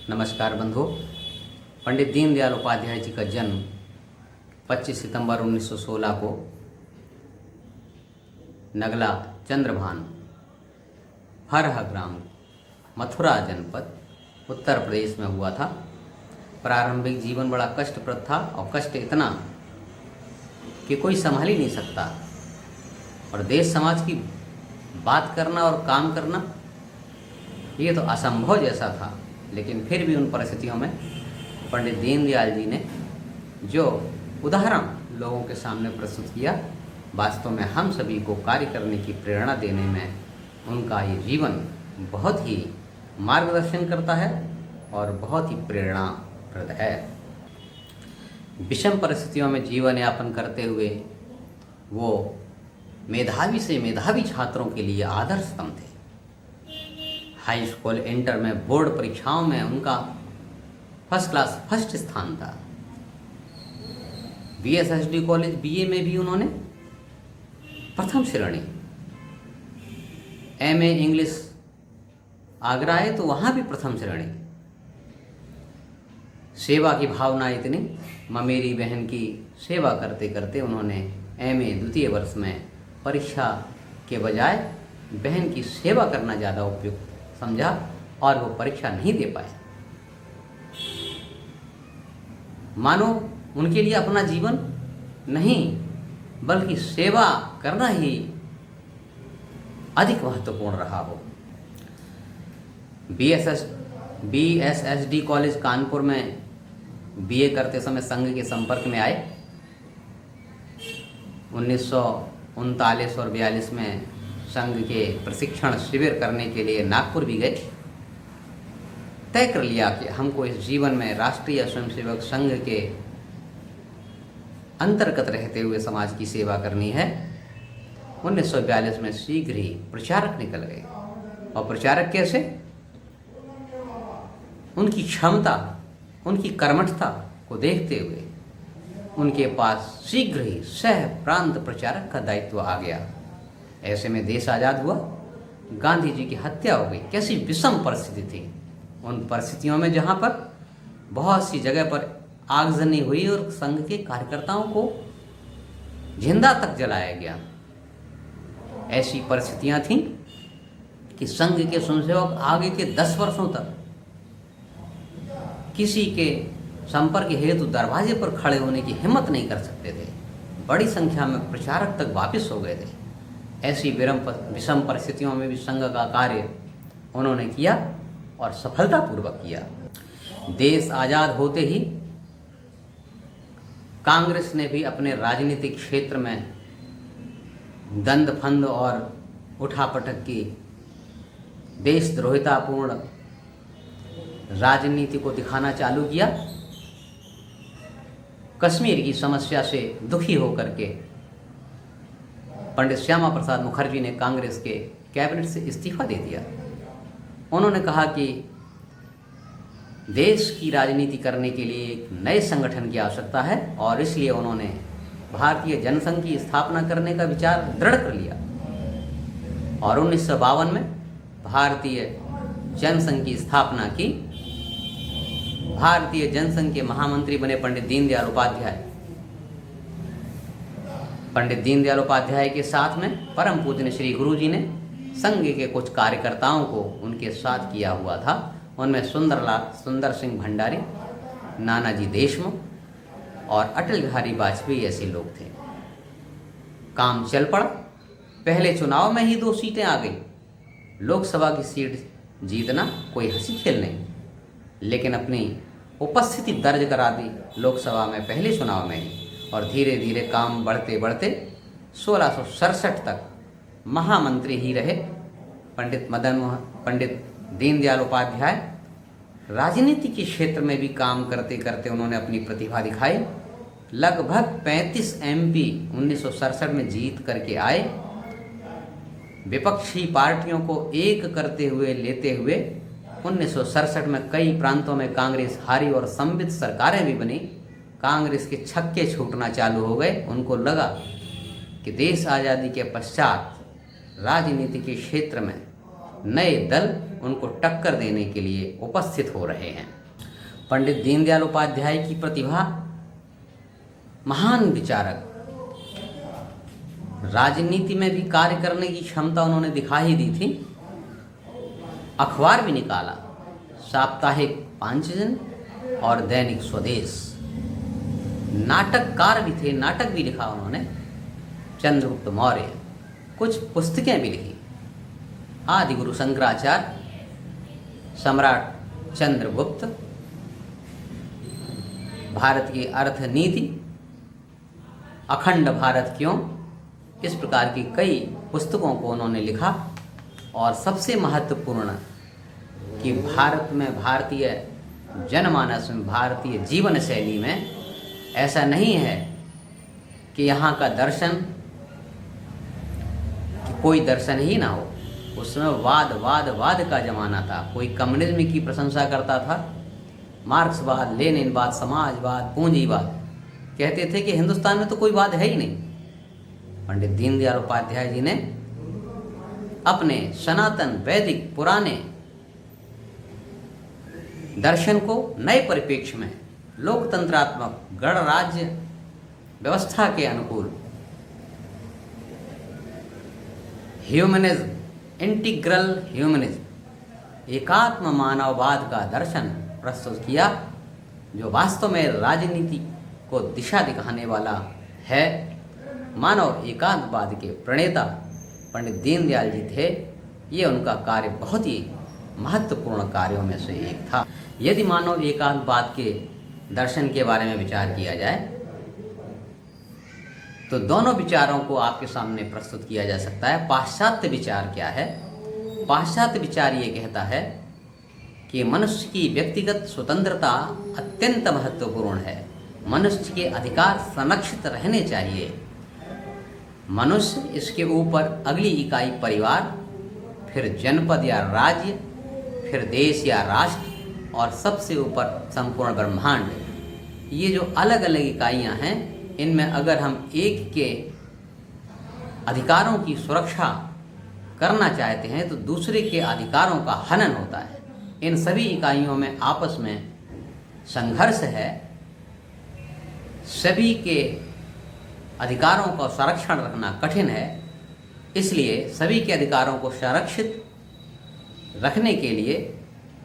नमस्कार बंधुओं। पंडित दीनदयाल उपाध्याय जी का जन्म 25 सितंबर 1916 को नगला चंद्रभान फरह ग्राम मथुरा जनपद उत्तर प्रदेश में हुआ था। प्रारंभिक जीवन बड़ा कष्टप्रद था और कष्ट इतना कि कोई संभाल ही नहीं सकता और देश समाज की बात करना और काम करना ये तो असंभव जैसा था। लेकिन फिर भी उन परिस्थितियों में पंडित दीनदयाल जी ने जो उदाहरण लोगों के सामने प्रस्तुत किया, वास्तव में हम सभी को कार्य करने की प्रेरणा देने में उनका ये जीवन बहुत ही मार्गदर्शन करता है और बहुत ही प्रेरणाप्रद है। विषम परिस्थितियों में जीवन यापन करते हुए वो मेधावी से मेधावी छात्रों के लिए आदर्शतम थे। हाई स्कूल, इंटर में, बोर्ड परीक्षाओं में उनका फर्स्ट क्लास फर्स्ट स्थान था। BSSD कॉलेज BA में भी उन्होंने प्रथम श्रेणी। MA इंग्लिश आगरा है तो वहाँ भी प्रथम श्रेणी। सेवा की भावना इतनी, ममेरी बहन की सेवा करते करते उन्होंने MA द्वितीय वर्ष में परीक्षा के बजाय बहन की सेवा करना ज़्यादा उपयुक्त समझा और वो परीक्षा नहीं दे पाए। मानो उनके लिए अपना जीवन नहीं बल्कि सेवा करना ही अधिक महत्वपूर्ण रहा हो। BSSD कॉलेज कानपुर में BA करते समय संघ के संपर्क में आए। 1939 और 42 में संघ के प्रशिक्षण शिविर करने के लिए नागपुर भी गए। तय कर लिया कि हमको इस जीवन में राष्ट्रीय स्वयंसेवक संघ के अंतर्गत रहते हुए समाज की सेवा करनी है। 1942 में शीघ्र ही प्रचारक निकल गए। और प्रचारक कैसे? उनकी क्षमता, उनकी कर्मठता को देखते हुए उनके पास शीघ्र ही सह प्रांत प्रचारक का दायित्व आ गया। ऐसे में देश आज़ाद हुआ, गांधी जी की हत्या हो गई। कैसी विषम परिस्थिति थी। उन परिस्थितियों में जहाँ पर बहुत सी जगह पर आगजनी हुई और संघ के कार्यकर्ताओं को जिंदा तक जलाया गया। ऐसी परिस्थितियाँ थीं कि संघ के स्वयंसेवक आगे के 10 वर्षों तक किसी के संपर्क हेतु दरवाजे पर खड़े होने की हिम्मत नहीं कर सकते थे। बड़ी संख्या में प्रचारक तक वापस हो गए थे। ऐसी विषम परिस्थितियों में भी संघ का कार्य उन्होंने किया और सफलतापूर्वक किया। देश आज़ाद होते ही कांग्रेस ने भी अपने राजनीतिक क्षेत्र में दंड फंद और उठापटक की देशद्रोहितापूर्ण राजनीति को दिखाना चालू किया। कश्मीर की समस्या से दुखी होकर के पंडित श्यामा प्रसाद मुखर्जी ने कांग्रेस के कैबिनेट से इस्तीफा दे दिया। उन्होंने कहा कि देश की राजनीति करने के लिए एक नए संगठन की आवश्यकता है और इसलिए उन्होंने भारतीय जनसंघ की स्थापना करने का विचार दृढ़ कर लिया। और 1952 में भारतीय जनसंघ की स्थापना की। भारतीय जनसंघ के महामंत्री बने पंडित दीनदयाल उपाध्याय। पंडित दीनदयाल उपाध्याय के साथ में परम पूज्य श्री गुरु जी ने संघ के कुछ कार्यकर्ताओं को उनके साथ किया हुआ था। उनमें सुंदर सिंह भंडारी, नानाजी देशमुख और अटल बिहारी वाजपेयी ऐसे लोग थे। काम चल पड़ा। पहले चुनाव में ही 2 सीटें आ गई। लोकसभा की सीट जीतना कोई हंसी खेल नहीं, लेकिन अपनी उपस्थिति दर्ज करा दी लोकसभा में पहले चुनाव में ही। और धीरे धीरे काम बढ़ते बढ़ते 1667 तक महामंत्री ही रहे पंडित दीनदयाल उपाध्याय। राजनीति के क्षेत्र में भी काम करते करते उन्होंने अपनी प्रतिभा दिखाई। लगभग 35 MP 1967 में जीत करके आए। विपक्षी पार्टियों को एक करते हुए लेते हुए 1967 में कई प्रांतों में कांग्रेस हारी और संबित सरकारें भी बनी। कांग्रेस के छक्के छूटना चालू हो गए। उनको लगा कि देश आज़ादी के पश्चात राजनीति के क्षेत्र में नए दल उनको टक्कर देने के लिए उपस्थित हो रहे हैं। पंडित दीनदयाल उपाध्याय की प्रतिभा, महान विचारक, राजनीति में भी कार्य करने की क्षमता उन्होंने दिखा ही दी थी। अखबार भी निकाला, साप्ताहिक पांचजन और दैनिक स्वदेश। नाटककार भी थे, नाटक भी लिखा उन्होंने, चंद्रगुप्त मौर्य। कुछ पुस्तकें भी लिखी, आदि गुरु शंकराचार्य, सम्राट चंद्रगुप्त, भारत की अर्थनीति, अखंड भारत क्यों, इस प्रकार की कई पुस्तकों को उन्होंने लिखा। और सबसे महत्वपूर्ण कि भारत में, भारतीय जनमानस में, भारतीय जीवन शैली में ऐसा नहीं है कि यहाँ का दर्शन, कि कोई दर्शन ही ना हो। उसमें वाद का जमाना था। कोई कम्युनिज्म की प्रशंसा करता था, मार्क्सवाद, लेनिनवाद, समाजवाद, पूंजीवाद, कहते थे कि हिंदुस्तान में तो कोई वाद है ही नहीं। पंडित दीनदयाल उपाध्याय जी ने अपने सनातन, वैदिक, पुराने दर्शन को नए परिप्रेक्ष्य में, लोकतंत्रात्मक गणराज्य व्यवस्था के अनुकूल, ह्यूमनिज्म, इंटीग्रल ह्यूमनिज्म, एकात्म मानववाद का दर्शन प्रस्तुत किया, जो वास्तव में राजनीति को दिशा दिखाने वाला है। मानव एकांतवाद के प्रणेता पंडित दीनदयाल जी थे। ये उनका कार्य बहुत ही महत्वपूर्ण कार्यों में से एक था। यदि मानव एकांतवाद के दर्शन के बारे में विचार किया जाए तो दोनों विचारों को आपके सामने प्रस्तुत किया जा सकता है। पाश्चात्य विचार क्या है? पाश्चात्य विचार ये कहता है कि मनुष्य की व्यक्तिगत स्वतंत्रता अत्यंत महत्वपूर्ण है। मनुष्य के अधिकार संरक्षित रहने चाहिए। मनुष्य, इसके ऊपर अगली इकाई परिवार, फिर जनपद या राज्य, फिर देश या राष्ट्र और सबसे ऊपर संपूर्ण ब्रह्मांड। ये जो अलग अलग इकाइयां हैं, इनमें अगर हम एक के अधिकारों की सुरक्षा करना चाहते हैं तो दूसरे के अधिकारों का हनन होता है। इन सभी इकाइयों में आपस में संघर्ष है। सभी के अधिकारों का संरक्षण रखना कठिन है। इसलिए सभी के अधिकारों को संरक्षित रखने के लिए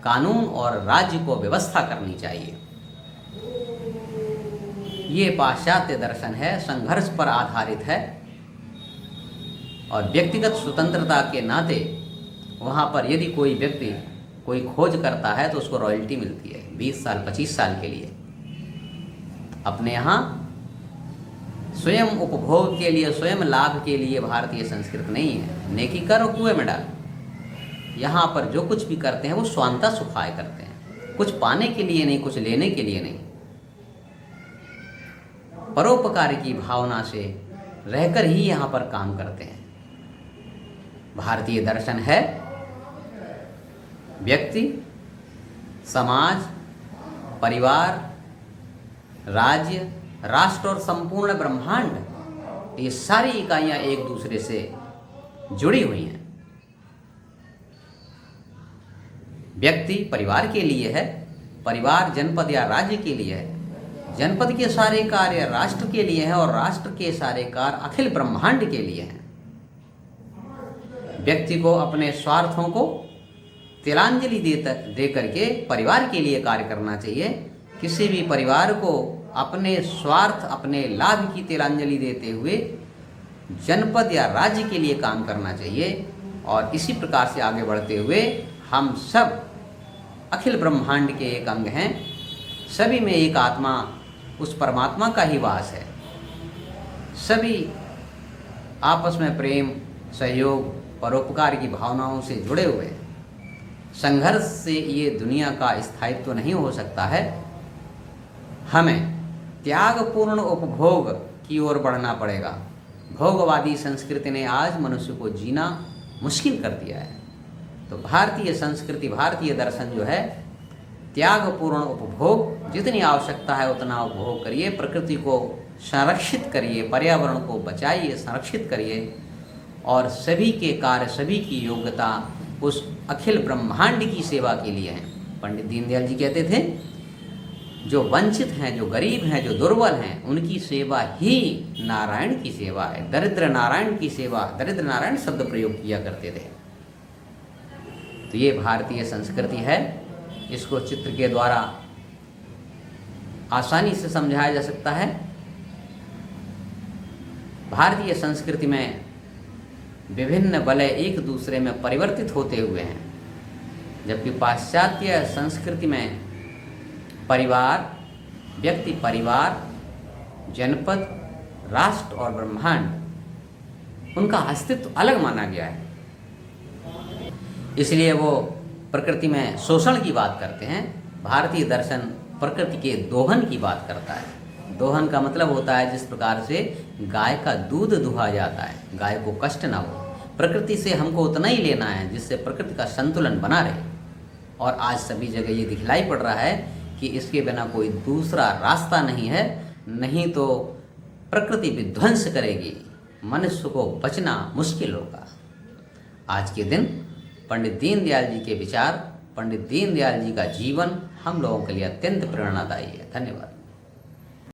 कानून और राज्य को व्यवस्था करनी चाहिए। ये पाश्चात्य दर्शन है, संघर्ष पर आधारित है और व्यक्तिगत स्वतंत्रता के नाते वहाँ पर यदि कोई व्यक्ति कोई खोज करता है तो उसको रॉयल्टी मिलती है 20 साल 25 साल के लिए। अपने यहाँ स्वयं उपभोग के लिए, स्वयं लाभ के लिए भारतीय संस्कृति नहीं है। नेकी कर और कुएं में डाल। यहाँ पर जो कुछ भी करते हैं वो स्वांतः सुखाय करते हैं, कुछ पाने के लिए नहीं, कुछ लेने के लिए नहीं। परोपकार की भावना से रहकर ही यहाँ पर काम करते हैं। भारतीय दर्शन है व्यक्ति, समाज, परिवार, राज्य, राष्ट्र और संपूर्ण ब्रह्मांड, ये सारी इकाइयां एक दूसरे से जुड़ी हुई हैं। व्यक्ति परिवार के लिए है, परिवार जनपद या राज्य के लिए है, जनपद के सारे कार्य राष्ट्र के लिए हैं और राष्ट्र के सारे कार्य अखिल ब्रह्मांड के लिए हैं। व्यक्ति को अपने स्वार्थों को तिलांजलि दे करके परिवार के लिए कार्य करना चाहिए। किसी भी परिवार को अपने स्वार्थ, अपने लाभ की तिलांजलि देते हुए जनपद या राज्य के लिए काम करना चाहिए। और इसी प्रकार से आगे बढ़ते हुए हम सब अखिल ब्रह्मांड के एक अंग हैं। सभी में एक आत्मा, उस परमात्मा का ही वास है। सभी आपस में प्रेम, सहयोग, परोपकार की भावनाओं से जुड़े हुए हैं। संघर्ष से ये दुनिया का स्थायित्व तो नहीं हो सकता है। हमें त्यागपूर्ण उपभोग की ओर बढ़ना पड़ेगा। भोगवादी संस्कृति ने आज मनुष्य को जीना मुश्किल कर दिया है। तो भारतीय संस्कृति, भारतीय दर्शन जो है, त्यागपूर्ण उपभोग, जितनी आवश्यकता है उतना उपभोग करिए, प्रकृति को संरक्षित करिए, पर्यावरण को बचाइए, संरक्षित करिए और सभी के कार्य, सभी की योग्यता उस अखिल ब्रह्मांड की सेवा के लिए हैं। पंडित दीनदयाल जी कहते थे, जो वंचित हैं, जो गरीब हैं, जो दुर्बल हैं, उनकी सेवा ही नारायण की सेवा है। दरिद्र नारायण की सेवा, दरिद्र नारायण शब्द प्रयोग किया करते थे। तो ये भारतीय संस्कृति है। इसको चित्र के द्वारा आसानी से समझाया जा सकता है। भारतीय संस्कृति में विभिन्न वलय एक दूसरे में परिवर्तित होते हुए हैं, जबकि पाश्चात्य संस्कृति में परिवार, व्यक्ति परिवार, जनपद, राष्ट्र और ब्रह्मांड, उनका अस्तित्व अलग माना गया है। इसलिए वो प्रकृति में शोषण की बात करते हैं। भारतीय दर्शन प्रकृति के दोहन की बात करता है। दोहन का मतलब होता है जिस प्रकार से गाय का दूध दुहा जाता है, गाय को कष्ट ना हो। प्रकृति से हमको उतना ही लेना है जिससे प्रकृति का संतुलन बना रहे। और आज सभी जगह ये दिखलाई पड़ रहा है कि इसके बिना कोई दूसरा रास्ता नहीं है, नहीं तो प्रकृति विध्वंस करेगी, मनुष्य को बचना मुश्किल होगा। आज के दिन पंडित दीनदयाल जी के विचार, पंडित दीनदयाल जी का जीवन हम लोगों के लिए अत्यंत प्रेरणादायी है। धन्यवाद।